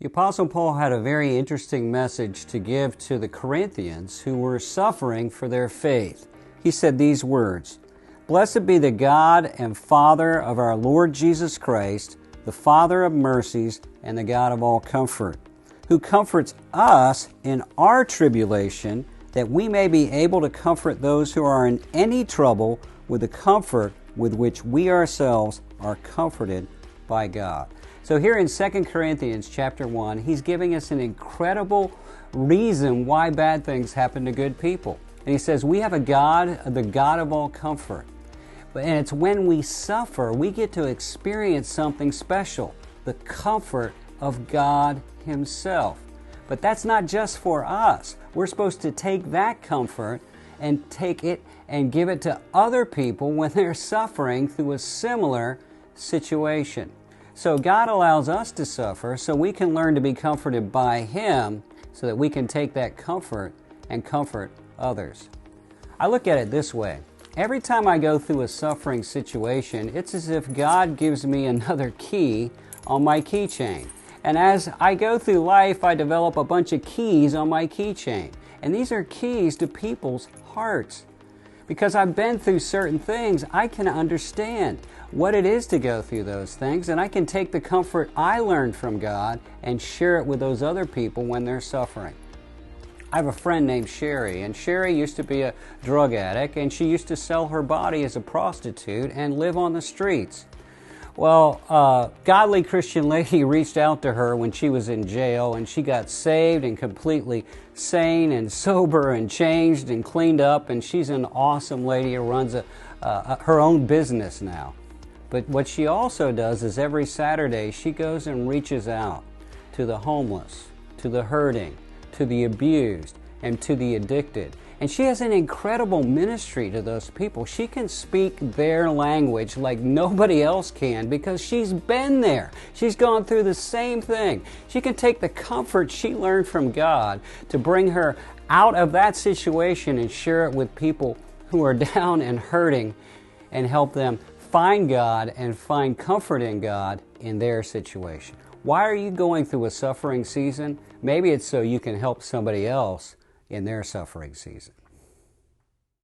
The Apostle Paul had a very interesting message to give to the Corinthians who were suffering for their faith. He said these words, "Blessed be the God and Father of our Lord Jesus Christ, the Father of mercies and the God of all comfort, who comforts us in our tribulation, that we may be able to comfort those who are in any trouble with the comfort with which we ourselves are comforted by God." So here in 2 Corinthians chapter 1, he's giving us an incredible reason why bad things happen to good people. And he says, we have a God, the God of all comfort. And it's when we suffer, we get to experience something special, the comfort of God Himself. But that's not just for us. We're supposed to take that comfort and take it and give it to other people when they're suffering through a similar situation. So God allows us to suffer so we can learn to be comforted by Him so that we can take that comfort and comfort others. I look at it this way. Every time I go through a suffering situation, it's as if God gives me another key on my keychain. And as I go through life, I develop a bunch of keys on my keychain. And these are keys to people's hearts. Because I've been through certain things, I can understand what it is to go through those things, and I can take the comfort I learned from God and share it with those other people when they're suffering. I have a friend named Sherry, and Sherry used to be a drug addict, and she used to sell her body as a prostitute and live on the streets. Well, a godly Christian lady reached out to her when she was in jail, and she got saved and completely sane and sober and changed and cleaned up, and she's an awesome lady who runs her own business now. But what she also does is every Saturday she goes and reaches out to the homeless, to the hurting, to the abused, and to the addicted. And she has an incredible ministry to those people. She can speak their language like nobody else can because she's been there. She's gone through the same thing. She can take the comfort she learned from God to bring her out of that situation and share it with people who are down and hurting and help them find God and find comfort in God in their situation. Why are you going through a suffering season? Maybe it's so you can help somebody else in their suffering season.